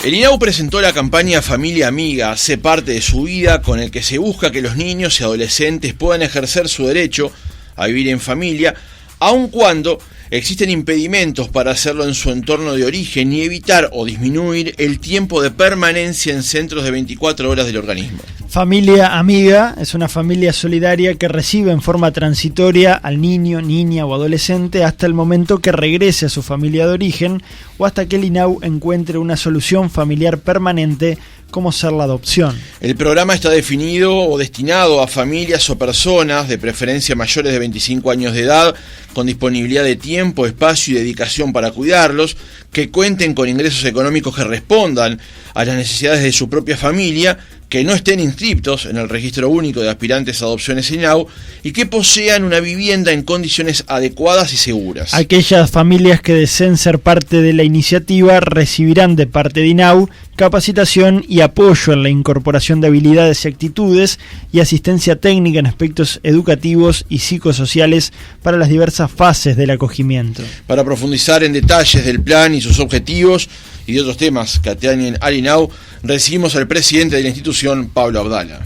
El INAU presentó la campaña Familia Amiga, Sé parte de su vida, con el que se busca que los niños y adolescentes puedan ejercer su derecho a vivir en familia, aun cuando existen impedimentos para hacerlo en su entorno de origen y evitar o disminuir el tiempo de permanencia en centros de 24 horas del organismo. Familia Amiga es una familia solidaria que recibe en forma transitoria al niño, niña o adolescente hasta el momento que regrese a su familia de origen o hasta que el INAU encuentre una solución familiar permanente como ser la adopción. El programa está definido o destinado a familias o personas, de preferencia mayores de 25 años de edad, con disponibilidad de tiempo, espacio y dedicación para cuidarlos, que cuenten con ingresos económicos que respondan a las necesidades de su propia familia, que no estén inscriptos en el Registro Único de Aspirantes a Adopciones INAU y que posean una vivienda en condiciones adecuadas y seguras. Aquellas familias que deseen ser parte de la iniciativa recibirán de parte de INAU capacitación y apoyo en la incorporación de habilidades y actitudes y asistencia técnica en aspectos educativos y psicosociales para las diversas fases del acogimiento. Para profundizar en detalles del plan y sus objetivos y de otros temas que atañen al INAU, recibimos al presidente de la institución, Pablo Abdala.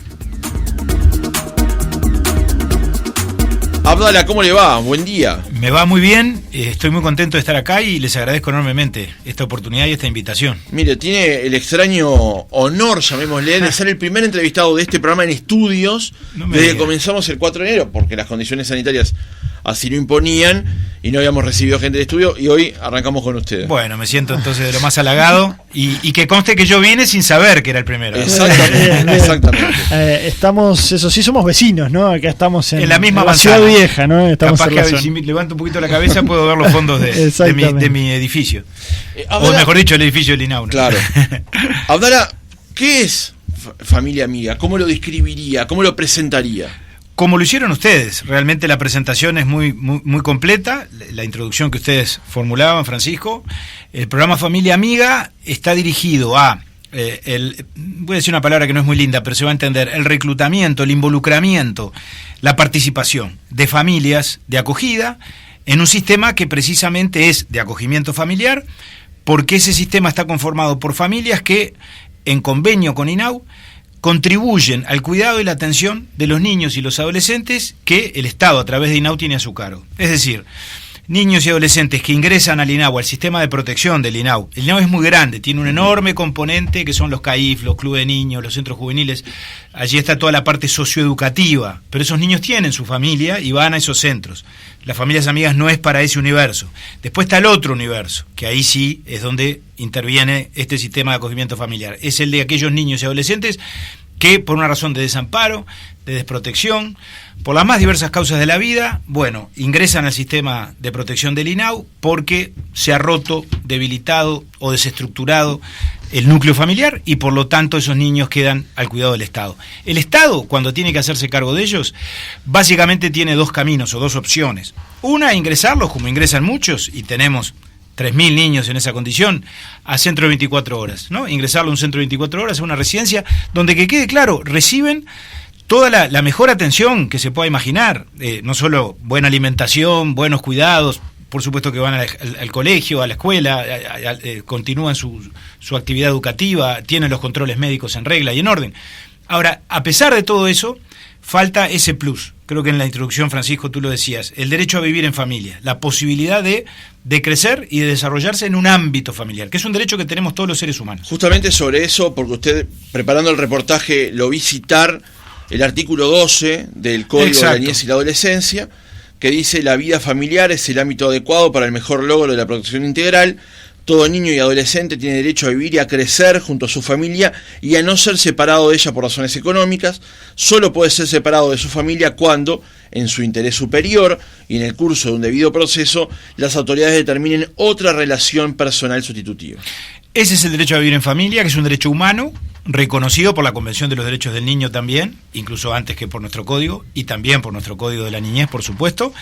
Abdala, ¿cómo le va? Buen día. Me va muy bien, estoy muy contento de estar acá y les agradezco enormemente esta oportunidad y esta invitación. Mire, tiene el extraño honor, llamémosle, de ser el primer entrevistado de este programa en estudios desde que comenzamos el 4 de enero, porque las condiciones sanitarias así lo imponían y no habíamos recibido gente de estudio y hoy arrancamos con ustedes. Bueno, me siento entonces de lo más halagado y que conste que yo vine sin saber que era el primero. Exactamente. Estamos, eso sí, somos vecinos, ¿no? Acá estamos en la misma Ciudad Vieja, ¿no? Estamos capaz que si levanto un poquito la cabeza puedo ver los fondos de mi edificio. Abdala, o mejor dicho, el edificio del INAU, ¿no? Claro. Abdala, ¿qué es Familia Amiga? ¿Cómo lo describiría? ¿Cómo lo presentaría? Como lo hicieron ustedes, realmente la presentación es muy completa, la introducción que ustedes formulaban, Francisco. El programa Familia Amiga está dirigido a, voy a decir una palabra que no es muy linda, pero se va a entender, el reclutamiento, el involucramiento, la participación de familias de acogida en un sistema que precisamente es de acogimiento familiar, porque ese sistema está conformado por familias que, en convenio con INAU, contribuyen al cuidado y la atención de los niños y los adolescentes que el Estado a través de INAU tiene a su cargo. Es decir, niños y adolescentes que ingresan al INAU, al sistema de protección del INAU. El INAU es muy grande, tiene un enorme componente que son los CAIF, los clubes de niños, los centros juveniles. Allí está toda la parte socioeducativa, pero esos niños tienen su familia y van a esos centros. Las familias amigas no es para ese universo. Después está el otro universo, que ahí sí es donde interviene este sistema de acogimiento familiar. Es el de aquellos niños y adolescentes que por una razón de desamparo, de desprotección, por las más diversas causas de la vida, bueno, ingresan al sistema de protección del INAU porque se ha roto, debilitado o desestructurado el núcleo familiar y por lo tanto esos niños quedan al cuidado del Estado. El Estado, cuando tiene que hacerse cargo de ellos, básicamente tiene dos caminos o dos opciones. Una, ingresarlos, como ingresan muchos, y tenemos 3.000 niños en esa condición, a centro de 24 horas, ¿no? Ingresarlo a un centro de 24 horas, a una residencia, donde que quede claro, reciben toda la mejor atención que se pueda imaginar, no solo buena alimentación, buenos cuidados, por supuesto que van al colegio, a la escuela, continúan su actividad educativa, tienen los controles médicos en regla y en orden. Ahora, a pesar de todo eso, falta ese plus. Creo que en la introducción, Francisco, tú lo decías, el derecho a vivir en familia, la posibilidad de crecer y de desarrollarse en un ámbito familiar, que es un derecho que tenemos todos los seres humanos. Justamente sobre eso, porque usted, preparando el reportaje, lo vi citar el artículo 12 del Código de la Niñez y la Adolescencia, que dice: la vida familiar es el ámbito adecuado para el mejor logro de la protección integral. Todo niño y adolescente tiene derecho a vivir y a crecer junto a su familia y a no ser separado de ella por razones económicas. Solo puede ser separado de su familia cuando, en su interés superior y en el curso de un debido proceso, las autoridades determinen otra relación personal sustitutiva. Ese es el derecho a vivir en familia, que es un derecho humano, reconocido por la Convención de los Derechos del Niño también, incluso antes que por nuestro código, y también por nuestro Código de la Niñez, por supuesto.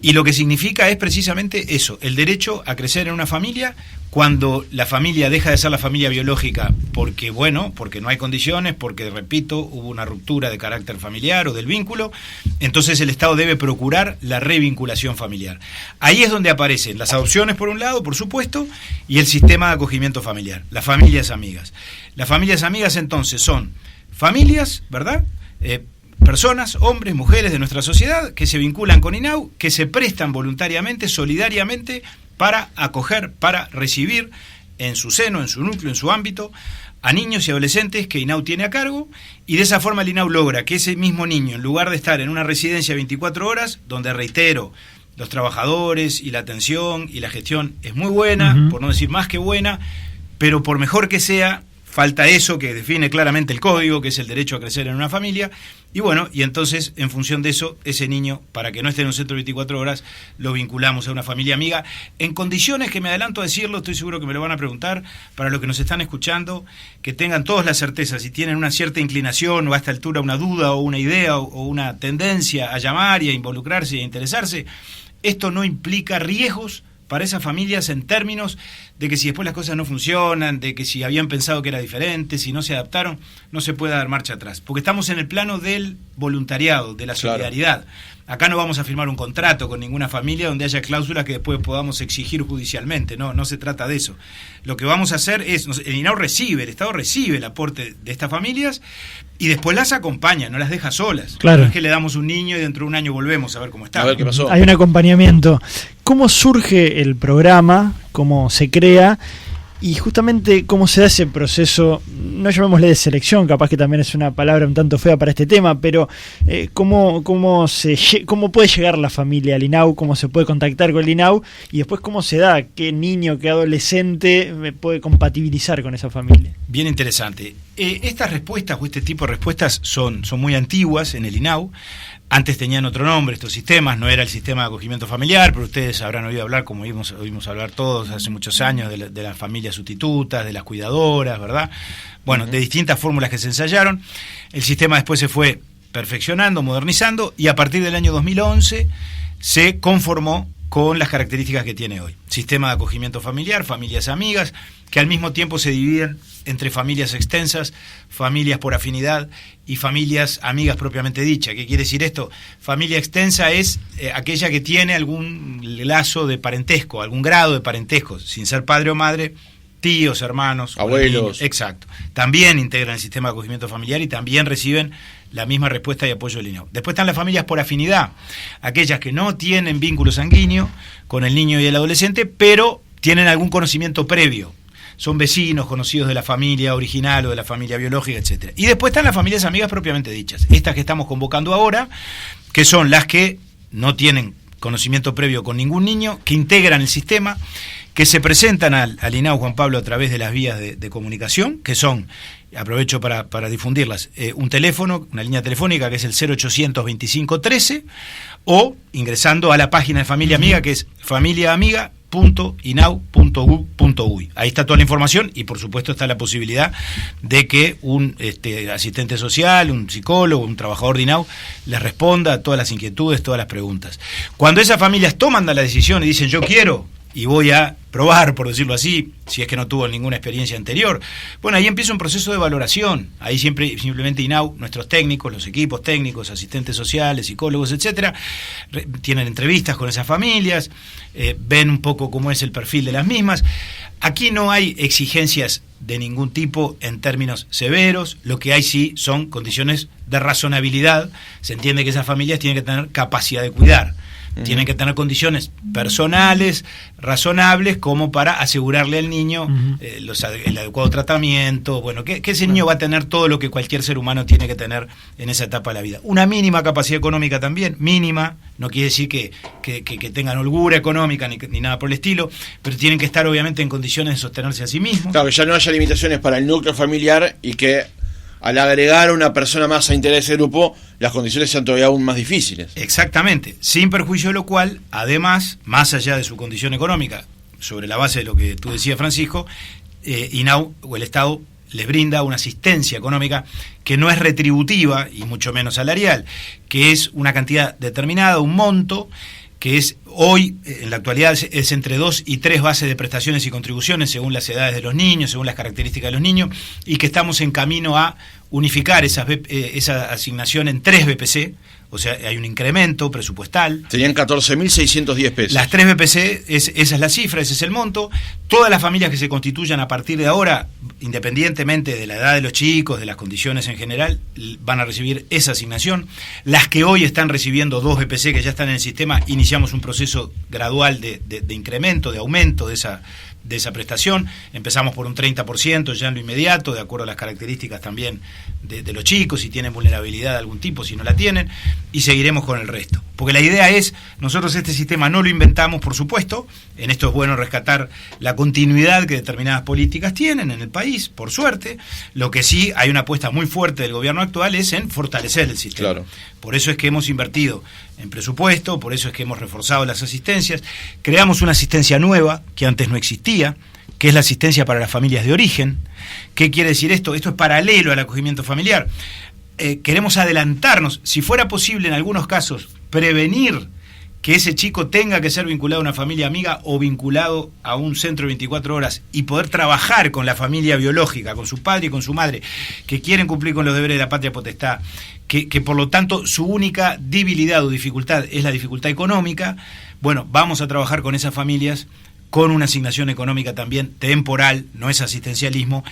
Y lo que significa es precisamente eso, el derecho a crecer en una familia cuando la familia deja de ser la familia biológica porque no hay condiciones, porque, repito, hubo una ruptura de carácter familiar o del vínculo, entonces el Estado debe procurar la revinculación familiar. Ahí es donde aparecen las adopciones por un lado, por supuesto, y el sistema de acogimiento familiar, las familias amigas. Las familias amigas entonces son familias, ¿verdad?, personas, hombres, mujeres de nuestra sociedad que se vinculan con INAU, que se prestan voluntariamente, solidariamente, para acoger, para recibir en su seno, en su núcleo, en su ámbito, a niños y adolescentes que INAU tiene a cargo, y de esa forma el INAU logra que ese mismo niño, en lugar de estar en una residencia 24 horas, donde, reitero, los trabajadores y la atención y la gestión es muy buena, por no decir más que buena, pero por mejor que sea, falta eso que define claramente el código, que es el derecho a crecer en una familia, y entonces, en función de eso, ese niño, para que no esté en un centro 24 horas, lo vinculamos a una familia amiga, en condiciones que, me adelanto a decirlo, estoy seguro que me lo van a preguntar, para los que nos están escuchando, que tengan todas las certezas, si tienen una cierta inclinación, o a esta altura una duda, o una idea, o una tendencia a llamar y a involucrarse y a interesarse, esto no implica riesgos para esas familias en términos de que si después las cosas no funcionan, de que si habían pensado que era diferente, si no se adaptaron, no se puede dar marcha atrás. Porque estamos en el plano del voluntariado, de la solidaridad. Claro. Acá no vamos a firmar un contrato con ninguna familia donde haya cláusulas que después podamos exigir judicialmente. No se trata de eso. Lo que vamos a hacer es, el INAU recibe, el Estado recibe el aporte de estas familias y después las acompaña, no las deja solas. Claro. No es que le damos un niño y dentro de un año volvemos a ver cómo está. A ver qué pasó. Hay un acompañamiento. ¿Cómo surge el programa? ¿Cómo se crea? Y justamente cómo se da ese proceso, no llamémosle de selección, capaz que también es una palabra un tanto fea para este tema, pero cómo puede llegar la familia al INAU, cómo se puede contactar con el INAU, y después cómo se da, qué niño, qué adolescente puede compatibilizar con esa familia. Bien interesante. Estas respuestas o este tipo de respuestas son muy antiguas en el INAU. Antes tenían otro nombre estos sistemas, no era el sistema de acogimiento familiar, pero ustedes habrán oído hablar, como oímos hablar todos hace muchos años, de las familias sustitutas, de las cuidadoras, ¿verdad? Bueno, de distintas fórmulas que se ensayaron. El sistema después se fue perfeccionando, modernizando, y a partir del año 2011 se conformó con las características que tiene hoy. Sistema de acogimiento familiar, familias amigas, que al mismo tiempo se dividen entre familias extensas, familias por afinidad y familias amigas propiamente dicha. ¿Qué quiere decir esto? Familia extensa es aquella que tiene algún lazo de parentesco, algún grado de parentesco, sin ser padre o madre, tíos, hermanos, abuelos. Exacto. También integran el sistema de acogimiento familiar y también reciben la misma respuesta y apoyo del INAU. Después están las familias por afinidad, aquellas que no tienen vínculo sanguíneo con el niño y el adolescente, pero tienen algún conocimiento previo. Son vecinos, conocidos de la familia original o de la familia biológica, etcétera. Y después están las familias amigas propiamente dichas, estas que estamos convocando ahora, que son las que no tienen conocimiento previo con ningún niño, que integran el sistema, que se presentan al INAU, Juan Pablo, a través de las vías de comunicación, que son, aprovecho para difundirlas, un teléfono, una línea telefónica que es el 0800 25 13, o ingresando a la página de Familia Amiga, que es familiaamiga.inau.gov.uy. Ahí está toda la información y por supuesto está la posibilidad de que un asistente social, un psicólogo, un trabajador de INAU les responda a todas las inquietudes, todas las preguntas. Cuando esas familias toman la decisión y dicen yo quiero y voy a probar, por decirlo así, si es que no tuvo ninguna experiencia anterior, bueno, ahí empieza un proceso de valoración. Ahí simplemente INAU, nuestros técnicos, los equipos técnicos, asistentes sociales, psicólogos, etcétera, tienen entrevistas con esas familias, ven un poco cómo es el perfil de las mismas. Aquí no hay exigencias de ningún tipo en términos severos, lo que hay sí son condiciones de razonabilidad. Se entiende que esas familias tienen que tener capacidad de cuidar. Tienen que tener condiciones personales, razonables, como para asegurarle al niño el adecuado tratamiento, bueno, que ese niño va a tener todo lo que cualquier ser humano tiene que tener en esa etapa de la vida. Una mínima capacidad económica también, mínima, no quiere decir que tengan holgura económica ni nada por el estilo, pero tienen que estar obviamente en condiciones de sostenerse a sí mismos. Claro, que ya no haya limitaciones para el núcleo familiar y que al agregar a una persona más a integrar ese grupo, las condiciones sean todavía aún más difíciles. Exactamente, sin perjuicio de lo cual, además, más allá de su condición económica, sobre la base de lo que tú decías, Francisco, INAU o el Estado les brinda una asistencia económica que no es retributiva y mucho menos salarial, que es una cantidad determinada, un monto, que es hoy, en la actualidad, es entre 2 y 3 bases de prestaciones y contribuciones según las edades de los niños, según las características de los niños, y que estamos en camino a unificar esa asignación en 3 BPC, o sea, hay un incremento presupuestal. Serían 14.610 pesos. Las 3 BPC, esa es la cifra, ese es el monto. Todas las familias que se constituyan a partir de ahora, independientemente de la edad de los chicos, de las condiciones en general, van a recibir esa asignación. Las que hoy están recibiendo 2 BPC, que ya están en el sistema, iniciamos un proceso gradual de incremento, de aumento de esa prestación. Empezamos por un 30% ya en lo inmediato, de acuerdo a las características también de los chicos, si tienen vulnerabilidad de algún tipo, si no la tienen, y seguiremos con el resto. Porque la idea es, nosotros este sistema no lo inventamos, por supuesto, en esto es bueno rescatar la continuidad que determinadas políticas tienen en el país, por suerte. Lo que sí hay una apuesta muy fuerte del gobierno actual es en fortalecer el sistema. Claro. Por eso es que hemos invertido en presupuesto, por eso es que hemos reforzado las asistencias, creamos una asistencia nueva que antes no existía, que es la asistencia para las familias de origen. ¿Qué quiere decir esto? Esto es paralelo al acogimiento familiar. Queremos adelantarnos, si fuera posible en algunos casos, prevenir que ese chico tenga que ser vinculado a una familia amiga o vinculado a un centro de 24 horas y poder trabajar con la familia biológica, con su padre y con su madre, que quieren cumplir con los deberes de la patria potestad, que por lo tanto su única debilidad o dificultad es la dificultad económica. Bueno, vamos a trabajar con esas familias con una asignación económica también temporal, no es asistencialismo,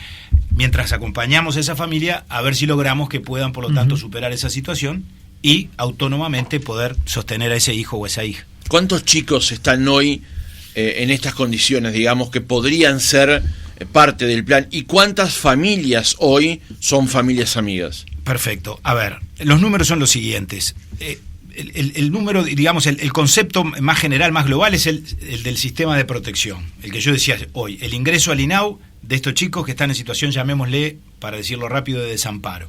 mientras acompañamos a esa familia a ver si logramos que puedan, por lo tanto, superar esa situación y autónomamente poder sostener a ese hijo o esa hija. ¿Cuántos chicos están hoy en estas condiciones, digamos, que podrían ser parte del plan? ¿Y cuántas familias hoy son familias amigas? Perfecto. A ver, los números son los siguientes. El número, digamos, el concepto más general, más global, es el del sistema de protección, el que yo decía hoy, el ingreso al INAU de estos chicos que están en situación, llamémosle, para decirlo rápido, de desamparo.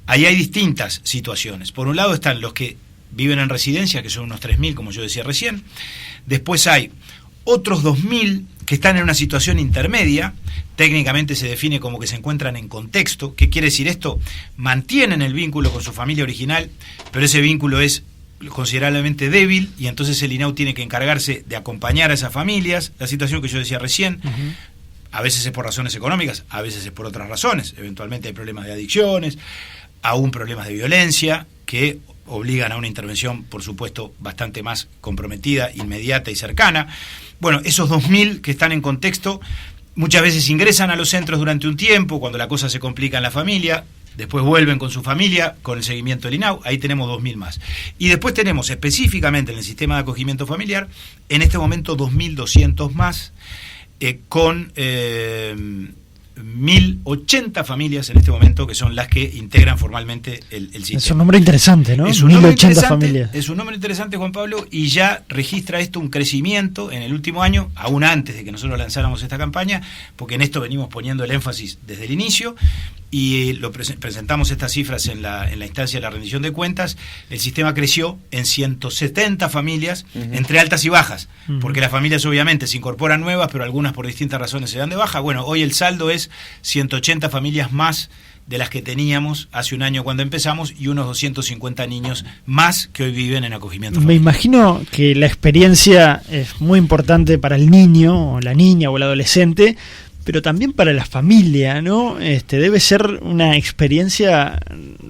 Ahí hay distintas situaciones. Por un lado están los que viven en residencia, que son unos 3.000, como yo decía recién. Después hay otros 2.000 que están en una situación intermedia, técnicamente se define como que se encuentran en contexto. ¿Qué quiere decir esto? Mantienen el vínculo con su familia original, pero ese vínculo es considerablemente débil y entonces el INAU tiene que encargarse de acompañar a esas familias. La situación que yo decía recién, a veces es por razones económicas, a veces es por otras razones. Eventualmente hay problemas de adicciones, aún problemas de violencia que obligan a una intervención, por supuesto, bastante más comprometida, inmediata y cercana. Bueno, esos 2.000 que están en contexto muchas veces ingresan a los centros durante un tiempo, cuando la cosa se complica en la familia, después vuelven con su familia, con el seguimiento del INAU, ahí tenemos 2.000 más. Y después tenemos específicamente en el sistema de acogimiento familiar, en este momento 2.200 más, con 1.080 familias en este momento, que son las que integran formalmente el sistema. Es un número interesante, ¿no? Es un número 1.080 interesante, familias. es un número interesante, Juan Pablo, y ya registra esto un crecimiento en el último año, aún antes de que nosotros lanzáramos esta campaña, porque en esto venimos poniendo el énfasis desde el inicio, y presentamos estas cifras en la instancia de la rendición de cuentas. El sistema creció en 170 familias, entre altas y bajas, porque las familias obviamente se incorporan nuevas, pero algunas por distintas razones se dan de baja. Bueno, hoy el saldo es 180 familias más de las que teníamos hace un año cuando empezamos, y unos 250 niños más que hoy viven en acogimiento familiar. Me imagino que la experiencia es muy importante para el niño, o la niña, o el adolescente, pero también para la familia, ¿no? Debe ser una experiencia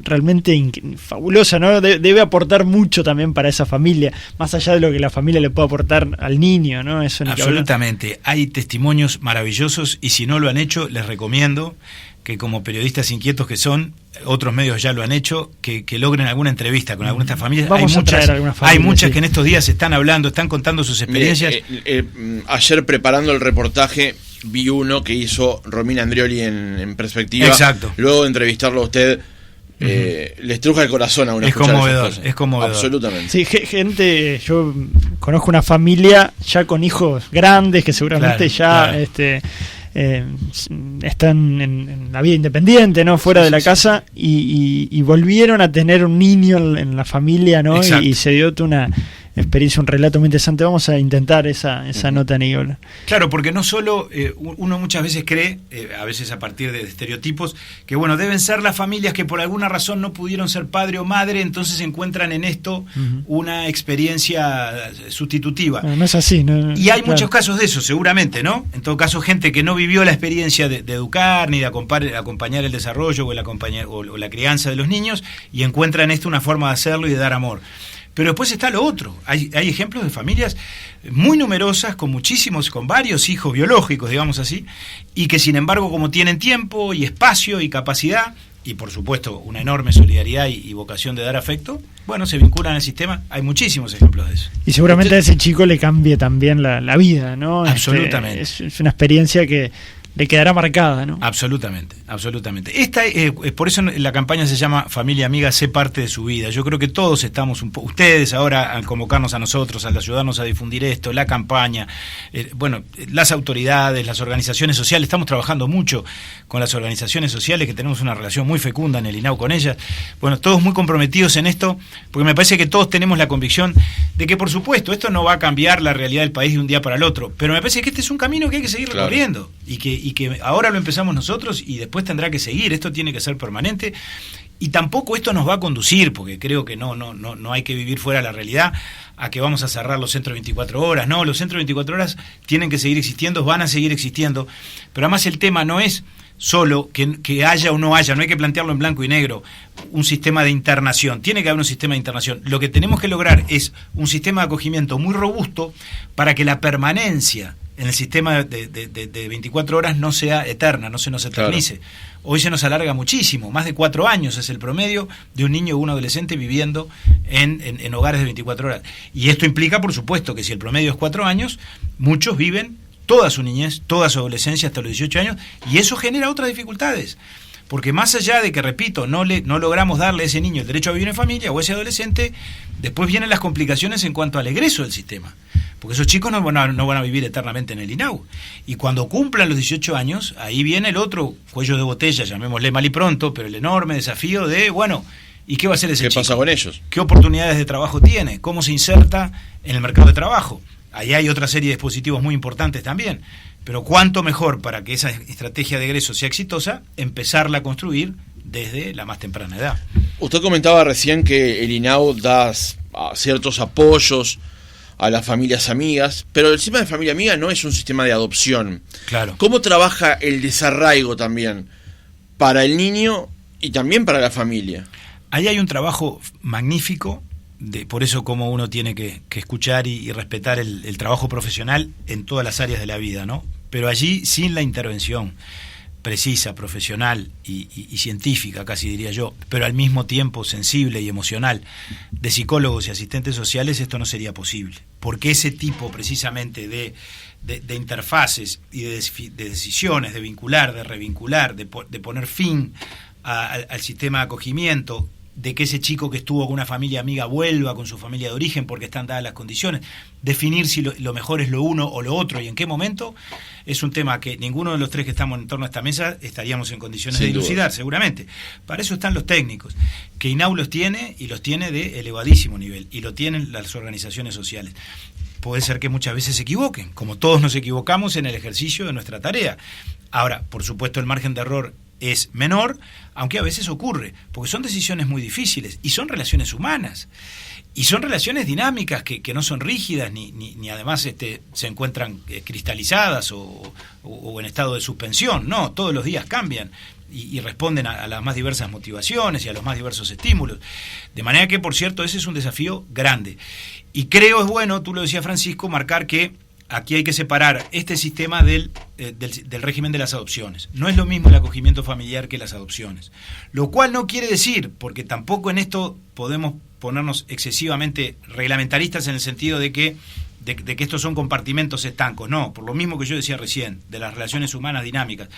realmente fabulosa, ¿no? Debe aportar mucho también para esa familia, más allá de lo que la familia le puede aportar al niño, ¿no? Eso absolutamente. Hay testimonios maravillosos, y si no lo han hecho, les recomiendo que, como periodistas inquietos que son, otros medios ya lo han hecho, que logren alguna entrevista con alguna de estas familias. Vamos a traer algunas familias, hay muchas, sí, que en estos días están hablando, están contando sus experiencias. Ayer, preparando el reportaje, vi uno que hizo Romina Andrioli en Perspectiva. Exacto. Luego de entrevistarlo a usted, le estruja el corazón a una. Es conmovedor, es conmovedor. Absolutamente. Sí, gente, yo conozco una familia ya con hijos grandes que seguramente están en la vida independiente, ¿no? Fuera de la casa, y volvieron a tener un niño en la familia, ¿no? Y se dio una experiencia, un relato muy interesante. Vamos a intentar esa nota, Aníbal. Claro, porque no solo uno muchas veces cree, a veces a partir de estereotipos, que bueno, deben ser las familias que por alguna razón no pudieron ser padre o madre, entonces encuentran en esto una experiencia sustitutiva. No es así, ¿no? Y hay muchos casos de eso, seguramente, ¿no? En todo caso, gente que no vivió la experiencia de educar ni de acompañar el desarrollo o la crianza de los niños, y encuentra en esto una forma de hacerlo y de dar amor. Pero después está lo otro. Hay ejemplos de familias muy numerosas, con varios hijos biológicos, digamos así, y que sin embargo, como tienen tiempo y espacio y capacidad, y por supuesto una enorme solidaridad y vocación de dar afecto, bueno, se vinculan al sistema. Hay muchísimos ejemplos de eso. Y seguramente a ese chico le cambie también la vida, ¿no? Absolutamente. Es una experiencia que le quedará marcada, ¿no? Absolutamente. Esta, por eso la campaña se llama Familia Amiga, sé parte de su vida. Yo creo que todos estamos ustedes ahora al convocarnos a nosotros, al ayudarnos a difundir esto, la campaña, las autoridades, las organizaciones sociales, estamos trabajando mucho con las organizaciones sociales, que tenemos una relación muy fecunda en el INAU con ellas. Bueno, todos muy comprometidos en esto, porque me parece que todos tenemos la convicción de que, por supuesto, esto no va a cambiar la realidad del país de un día para el otro, pero me parece que este es un camino que hay que seguir recorriendo, y que ahora lo empezamos nosotros y después tendrá que seguir. Esto tiene que ser permanente, y tampoco esto nos va a conducir, porque creo que no hay que vivir fuera de la realidad, a que vamos a cerrar los centros 24 horas. No, los centros 24 horas tienen que seguir existiendo, van a seguir existiendo, pero además el tema no es solo que haya o no haya, no hay que plantearlo en blanco y negro, un sistema de internación. Tiene que haber un sistema de internación. Lo que tenemos que lograr es un sistema de acogimiento muy robusto para que la permanencia en el sistema de 24 horas no sea eterna, no se nos eternice. Claro. Hoy se nos alarga muchísimo, más de 4 años es el promedio de un niño o un adolescente viviendo en hogares de 24 horas. Y esto implica, por supuesto, que si el promedio es 4 años, muchos viven toda su niñez, toda su adolescencia hasta los 18 años, y eso genera otras dificultades. Porque más allá de que, repito, no logramos darle a ese niño el derecho a vivir en familia o a ese adolescente, después vienen las complicaciones en cuanto al egreso del sistema. Porque esos chicos no van a vivir eternamente en el INAU. Y cuando cumplan los 18 años, ahí viene el otro cuello de botella, llamémosle mal y pronto, pero el enorme desafío de, ¿y qué va a hacer ese chico? ¿Qué pasa con ellos? ¿Qué oportunidades de trabajo tiene? ¿Cómo se inserta en el mercado de trabajo? Ahí hay otra serie de dispositivos muy importantes también. Pero cuánto mejor para que esa estrategia de egreso sea exitosa, empezarla a construir desde la más temprana edad. Usted comentaba recién que el INAU da ciertos apoyos a las familias amigas, pero el sistema de familia amiga no es un sistema de adopción. Claro. ¿Cómo trabaja el desarraigo también para el niño y también para la familia? Ahí hay un trabajo magnífico, por eso como uno tiene que escuchar y respetar el trabajo profesional en todas las áreas de la vida, ¿no? Pero allí, sin la intervención precisa, profesional y científica, casi diría yo, pero al mismo tiempo sensible y emocional, de psicólogos y asistentes sociales, esto no sería posible. Porque ese tipo precisamente de interfaces y de decisiones, de vincular, de revincular, de poner fin al sistema de acogimiento, de que ese chico que estuvo con una familia amiga vuelva con su familia de origen porque están dadas las condiciones, definir si lo mejor es lo uno o lo otro y en qué momento, es un tema que ninguno de los tres que estamos en torno a esta mesa estaríamos en condiciones de dilucidar, seguramente. Para eso están los técnicos, que INAU los tiene, y los tiene de elevadísimo nivel, y lo tienen las organizaciones sociales. Puede ser que muchas veces se equivoquen, como todos nos equivocamos en el ejercicio de nuestra tarea. Ahora, por supuesto, el margen de error es menor, aunque a veces ocurre, porque son decisiones muy difíciles y son relaciones humanas y son relaciones dinámicas que no son rígidas ni además se encuentran cristalizadas o en estado de suspensión. No, todos los días cambian y responden a las más diversas motivaciones y a los más diversos estímulos, de manera que, por cierto, ese es un desafío grande, y creo es bueno, tú lo decías, Francisco, marcar que aquí hay que separar este sistema del régimen de las adopciones. No es lo mismo el acogimiento familiar que las adopciones. Lo cual no quiere decir, porque tampoco en esto podemos ponernos excesivamente reglamentaristas en el sentido de que estos son compartimentos estancos. No, por lo mismo que yo decía recién, de las relaciones humanas dinámicas.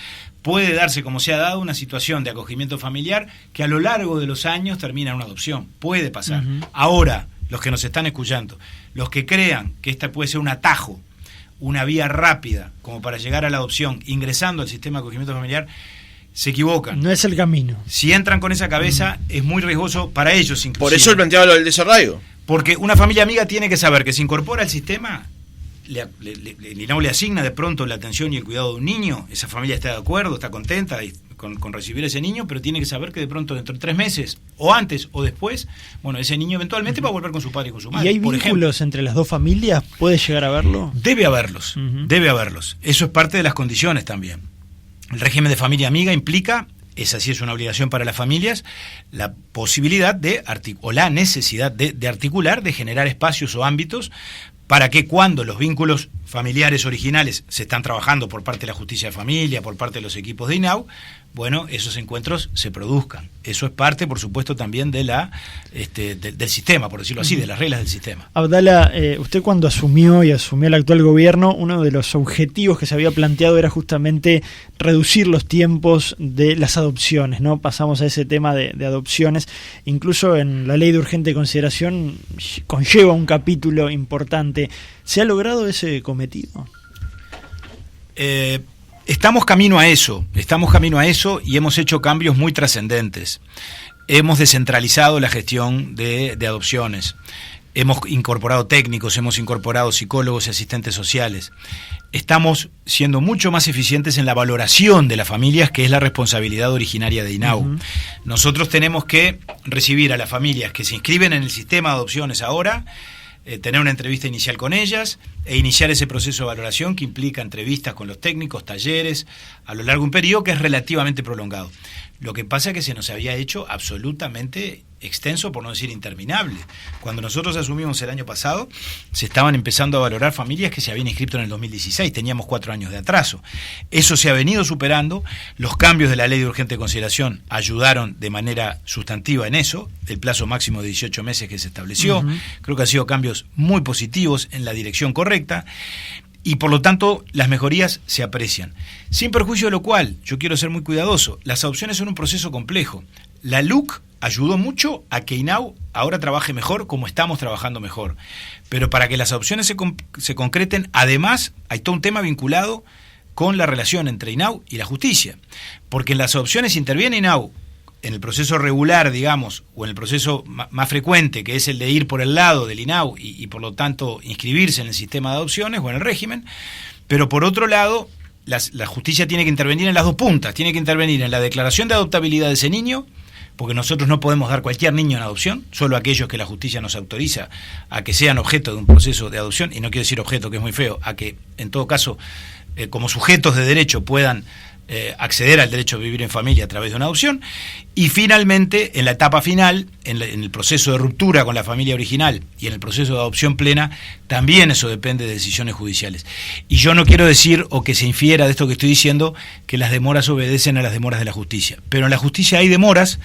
Puede darse, como se ha dado, una situación de acogimiento familiar que a lo largo de los años termina en una adopción. Puede pasar. Uh-huh. Ahora, los que nos están escuchando, los que crean que esta puede ser un atajo, una vía rápida como para llegar a la adopción ingresando al sistema de acogimiento familiar, se equivocan. No es el camino. Si entran con esa cabeza, es muy riesgoso para ellos inclusive. Por eso él planteaba lo del desarraigo. Porque una familia amiga tiene que saber que se incorpora al sistema, el INAU le asigna de pronto la atención y el cuidado de un niño, esa familia está de acuerdo, está contenta con recibir a ese niño, pero tiene que saber que de pronto dentro de 3 meses, o antes o después, bueno, ese niño eventualmente va a volver con su padre y con su madre. ¿Y hay vínculos entre las dos familias? ¿Puede llegar a haberlo? Debe haberlos, debe haberlos. Eso es parte de las condiciones también. El régimen de familia amiga implica, esa sí es una obligación para las familias, la posibilidad o la necesidad de articular, de generar espacios o ámbitos para que cuando los vínculos familiares originales se están trabajando por parte de la justicia de familia, por parte de los equipos de INAU, bueno, esos encuentros se produzcan. Eso es parte, por supuesto, también de del sistema, por decirlo así, de las reglas del sistema. Abdala, usted cuando asumió el actual gobierno, uno de los objetivos que se había planteado era justamente reducir los tiempos de las adopciones, ¿no? Pasamos a ese tema de adopciones. Incluso en la ley de urgente consideración conlleva un capítulo importante. ¿Se ha logrado ese cometido? Estamos camino a eso y hemos hecho cambios muy trascendentes. Hemos descentralizado la gestión de adopciones, hemos incorporado técnicos, hemos incorporado psicólogos y asistentes sociales. Estamos siendo mucho más eficientes en la valoración de las familias, que es la responsabilidad originaria de INAU. Nosotros tenemos que recibir a las familias que se inscriben en el sistema de adopciones ahora, tener una entrevista inicial con ellas e iniciar ese proceso de valoración que implica entrevistas con los técnicos, talleres, a lo largo de un periodo que es relativamente prolongado. Lo que pasa es que se nos había hecho absolutamente extenso, por no decir interminable. Cuando nosotros asumimos el año pasado, se estaban empezando a valorar familias que se habían inscrito en el 2016, teníamos 4 años de atraso. Eso se ha venido superando, los cambios de la ley de urgente consideración ayudaron de manera sustantiva en eso, el plazo máximo de 18 meses que se estableció, creo que han sido cambios muy positivos en la dirección correcta, y por lo tanto las mejorías se aprecian. Sin perjuicio de lo cual, yo quiero ser muy cuidadoso, las adopciones son un proceso complejo. La LUC ayudó mucho a que INAU ahora trabaje mejor, como estamos trabajando mejor. Pero para que las adopciones se concreten, además hay todo un tema vinculado con la relación entre INAU y la justicia. Porque en las adopciones interviene INAU en el proceso regular, digamos, o en el proceso más frecuente, que es el de ir por el lado del INAU y por lo tanto inscribirse en el sistema de adopciones o en el régimen, pero por otro lado, la justicia tiene que intervenir en las dos puntas, tiene que intervenir en la declaración de adoptabilidad de ese niño, porque nosotros no podemos dar cualquier niño en adopción, solo aquellos que la justicia nos autoriza a que sean objeto de un proceso de adopción, y no quiero decir objeto, que es muy feo, a que en todo caso, como sujetos de derecho puedan acceder al derecho a vivir en familia a través de una adopción, y finalmente, en la etapa final, en el proceso de ruptura con la familia original y en el proceso de adopción plena, también eso depende de decisiones judiciales. Y yo no quiero decir, o que se infiera de esto que estoy diciendo, que las demoras obedecen a las demoras de la justicia, pero en la justicia hay demoras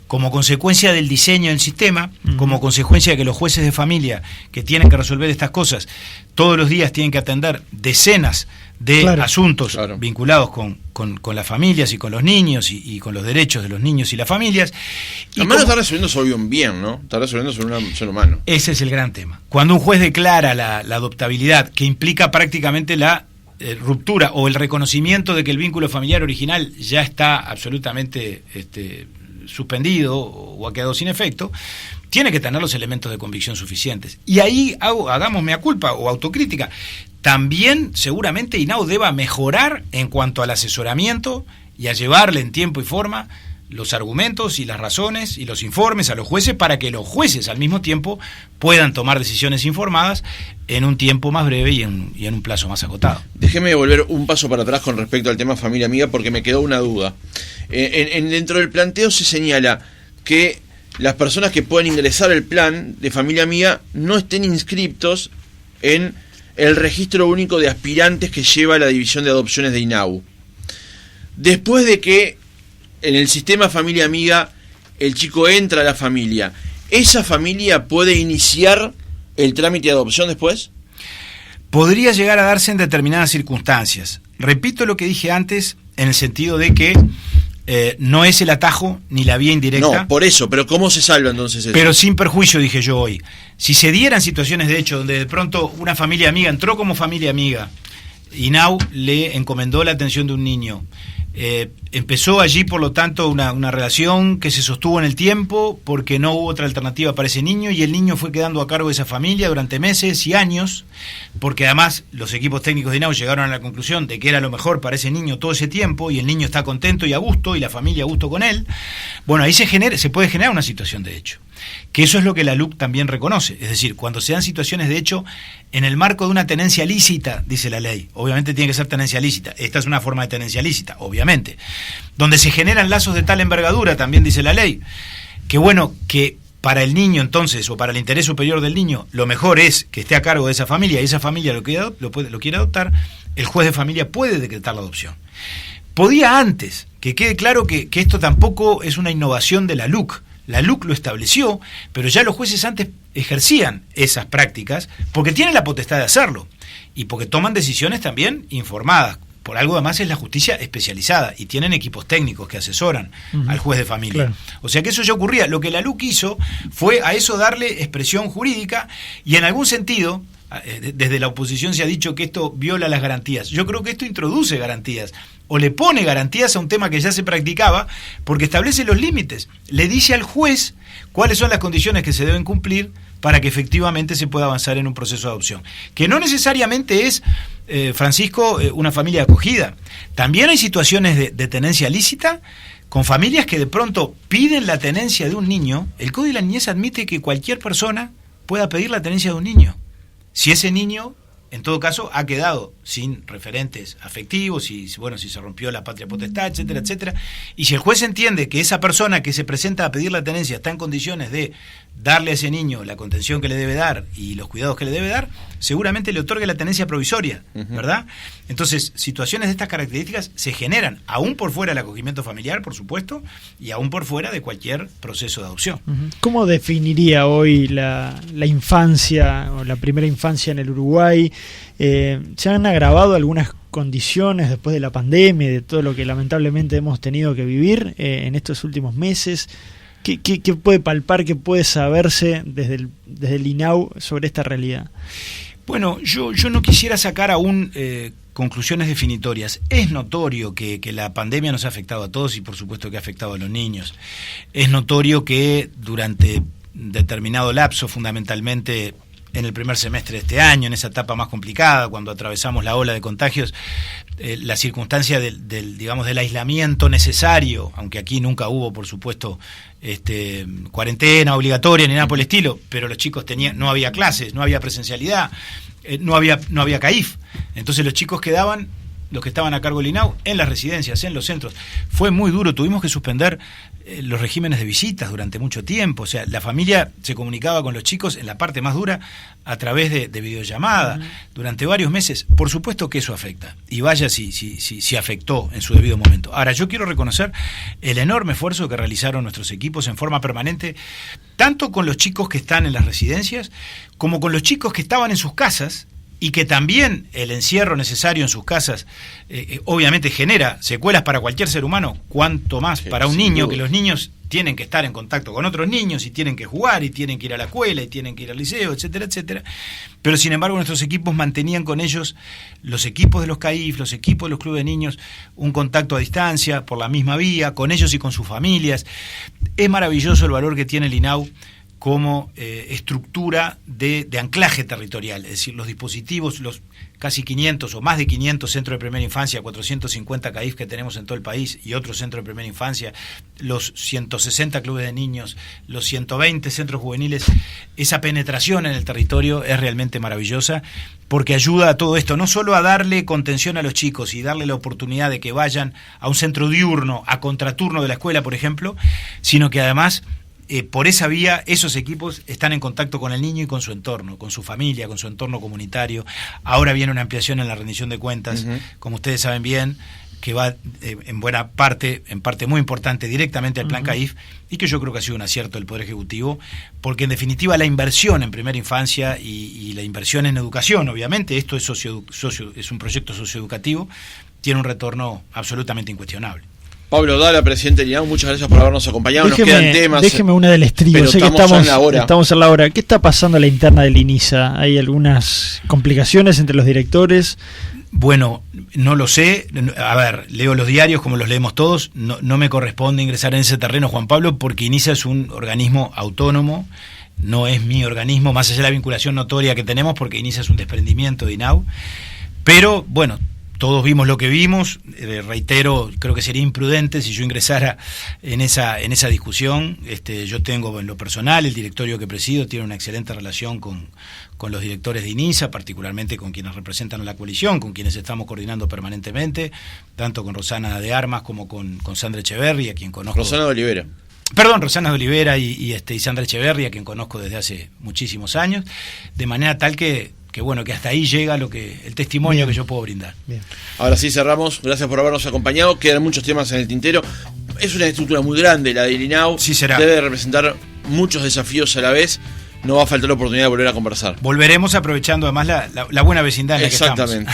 como consecuencia del diseño del sistema, como consecuencia de que los jueces de familia que tienen que resolver estas cosas todos los días tienen que atender decenas de asuntos vinculados con las familias y con los niños y con los derechos de los niños y las familias. Además está resolviendo sobre un bien, ¿no? Está resolviendo sobre un ser humano. Ese es el gran tema. Cuando un juez declara la adoptabilidad, que implica prácticamente la ruptura o el reconocimiento de que el vínculo familiar original ya está absolutamente suspendido o ha quedado sin efecto, tiene que tener los elementos de convicción suficientes. Y ahí hagamos mea culpa o autocrítica. También seguramente INAU deba mejorar en cuanto al asesoramiento y a llevarle en tiempo y forma los argumentos y las razones y los informes a los jueces, para que los jueces al mismo tiempo puedan tomar decisiones informadas en un tiempo más breve y en un plazo más acotado. Déjeme volver un paso para atrás con respecto al tema familia amiga, porque me quedó una duda. Dentro del planteo se señala que las personas que pueden ingresar al plan de familia amiga no estén inscriptos en el registro único de aspirantes que lleva la división de adopciones de INAU. Después de que en el sistema familia amiga el chico entra a la familia, ¿esa familia puede iniciar el trámite de adopción después? Podría llegar a darse en determinadas circunstancias. Repito lo que dije antes, en el sentido de que no es el atajo ni la vía indirecta. No, por eso, pero ¿cómo se salva entonces eso? Pero sin perjuicio, dije yo hoy. Si se dieran situaciones de hecho donde de pronto una familia amiga entró como familia amiga, INAU le encomendó la atención de un niño, Empezó allí, por lo tanto, una relación que se sostuvo en el tiempo porque no hubo otra alternativa para ese niño, y el niño fue quedando a cargo de esa familia durante meses y años, porque además los equipos técnicos de INAU llegaron a la conclusión de que era lo mejor para ese niño todo ese tiempo, y el niño está contento y a gusto, y la familia a gusto con él. Bueno, ahí se puede generar una situación de hecho, que eso es lo que la LUC también reconoce, es decir, cuando se dan situaciones de hecho en el marco de una tenencia lícita, dice la ley, obviamente tiene que ser tenencia lícita, esta es una forma de tenencia lícita, obviamente, donde se generan lazos de tal envergadura, también dice la ley, que bueno, que para el niño entonces, o para el interés superior del niño, lo mejor es que esté a cargo de esa familia, y esa familia lo quiere adoptar, el juez de familia puede decretar la adopción. Podía antes, que quede claro que esto tampoco es una innovación de la LUC. La LUC lo estableció, pero ya los jueces antes ejercían esas prácticas porque tienen la potestad de hacerlo y porque toman decisiones también informadas. Por algo además es la justicia especializada y tienen equipos técnicos que asesoran al juez de familia. Claro. O sea que eso ya ocurría. Lo que la LUC hizo fue a eso darle expresión jurídica y en algún sentido, desde la oposición se ha dicho que esto viola las garantías. Yo creo que esto introduce garantías o le pone garantías a un tema que ya se practicaba porque establece los límites. Le dice al juez cuáles son las condiciones que se deben cumplir para que efectivamente se pueda avanzar en un proceso de adopción. Que no necesariamente es, Francisco, una familia de acogida. También hay situaciones de tenencia lícita con familias que de pronto piden la tenencia de un niño. El Código de la Niñez admite que cualquier persona pueda pedir la tenencia de un niño. Si ese niño, en todo caso, ha quedado sin referentes afectivos, si se rompió la patria potestad, etcétera, etcétera, y si el juez entiende que esa persona que se presenta a pedir la tenencia está en condiciones de darle a ese niño la contención que le debe dar y los cuidados que le debe dar, seguramente le otorgue la tenencia provisoria, ¿verdad? Entonces, situaciones de estas características se generan, aún por fuera del acogimiento familiar, por supuesto, y aún por fuera de cualquier proceso de adopción. ¿Cómo definiría hoy la infancia o la primera infancia en el Uruguay? ¿Se han agravado algunas condiciones después de la pandemia y de todo lo que lamentablemente hemos tenido que vivir en estos últimos meses? ¿Qué puede palpar, qué puede saberse desde el INAU sobre esta realidad? Bueno, yo no quisiera sacar aún conclusiones definitorias. Es notorio que la pandemia nos ha afectado a todos y por supuesto que ha afectado a los niños. Es notorio que durante determinado lapso, fundamentalmente en el primer semestre de este año, en esa etapa más complicada, cuando atravesamos la ola de contagios, la circunstancia del aislamiento necesario, aunque aquí nunca hubo, por supuesto, cuarentena obligatoria ni nada por el estilo, pero los chicos no había clases, no había presencialidad, no había CAIF, entonces los chicos quedaban, los que estaban a cargo del INAU, en las residencias, en los centros. Fue muy duro, tuvimos que suspender los regímenes de visitas durante mucho tiempo, o sea, la familia se comunicaba con los chicos en la parte más dura a través de videollamada durante varios meses. Por supuesto que eso afecta, y vaya si afectó en su debido momento. Ahora, yo quiero reconocer el enorme esfuerzo que realizaron nuestros equipos en forma permanente, tanto con los chicos que están en las residencias, como con los chicos que estaban en sus casas, y que también el encierro necesario en sus casas obviamente genera secuelas para cualquier ser humano, cuanto más para un niño, que los niños tienen que estar en contacto con otros niños y tienen que jugar y tienen que ir a la escuela y tienen que ir al liceo, etcétera, etcétera. Pero sin embargo nuestros equipos mantenían con ellos, los equipos de los CAIF, los equipos de los clubes de niños, un contacto a distancia por la misma vía, con ellos y con sus familias. Es maravilloso el valor que tiene el INAU como estructura de anclaje territorial, es decir, los dispositivos, los casi 500 o más de 500 centros de primera infancia, 450 CAIF que tenemos en todo el país y otros centros de primera infancia, los 160 clubes de niños, los 120 centros juveniles, esa penetración en el territorio es realmente maravillosa porque ayuda a todo esto, no solo a darle contención a los chicos y darle la oportunidad de que vayan a un centro diurno, a contraturno de la escuela, por ejemplo, sino que además por esa vía esos equipos están en contacto con el niño y con su entorno, con su familia, con su entorno comunitario. Ahora viene una ampliación en la rendición de cuentas, como ustedes saben bien, que va en parte muy importante directamente al plan CAIF, y que yo creo que ha sido un acierto del Poder Ejecutivo, porque en definitiva la inversión en primera infancia y la inversión en educación, obviamente, esto es es un proyecto socioeducativo, tiene un retorno absolutamente incuestionable. Pablo Dala, presidente del INAU, muchas gracias por habernos acompañado. Nos quedan temas. Déjeme una del estribo. Sé que estamos en la hora. ¿Qué está pasando en la interna del INISA? ¿Hay algunas complicaciones entre los directores? Bueno, no lo sé. A ver, leo los diarios como los leemos todos. No me corresponde ingresar en ese terreno, Juan Pablo, porque INISA es un organismo autónomo, no es mi organismo, más allá de la vinculación notoria que tenemos, porque INISA es un desprendimiento de INAU. Pero, bueno, todos vimos lo que vimos. Reitero, creo que sería imprudente si yo ingresara en esa discusión. Yo tengo, en lo personal, el directorio que presido tiene una excelente relación con los directores de INISA, particularmente con quienes representan a la coalición, con quienes estamos coordinando permanentemente, tanto con Rosana de Armas como con Sandra Echeverri, a quien conozco. Rosana de Olivera. Perdón, Rosana de Olivera y Sandra Echeverri, a quien conozco desde hace muchísimos años, de manera tal que bueno, que hasta ahí llega el testimonio que yo puedo brindar. Bien. Ahora sí cerramos, gracias por habernos acompañado, quedan muchos temas en el tintero. Es una estructura muy grande la del INAU, sí será. Debe representar muchos desafíos a la vez, no va a faltar la oportunidad de volver a conversar. Volveremos aprovechando además la buena vecindad en la que estamos. Exactamente.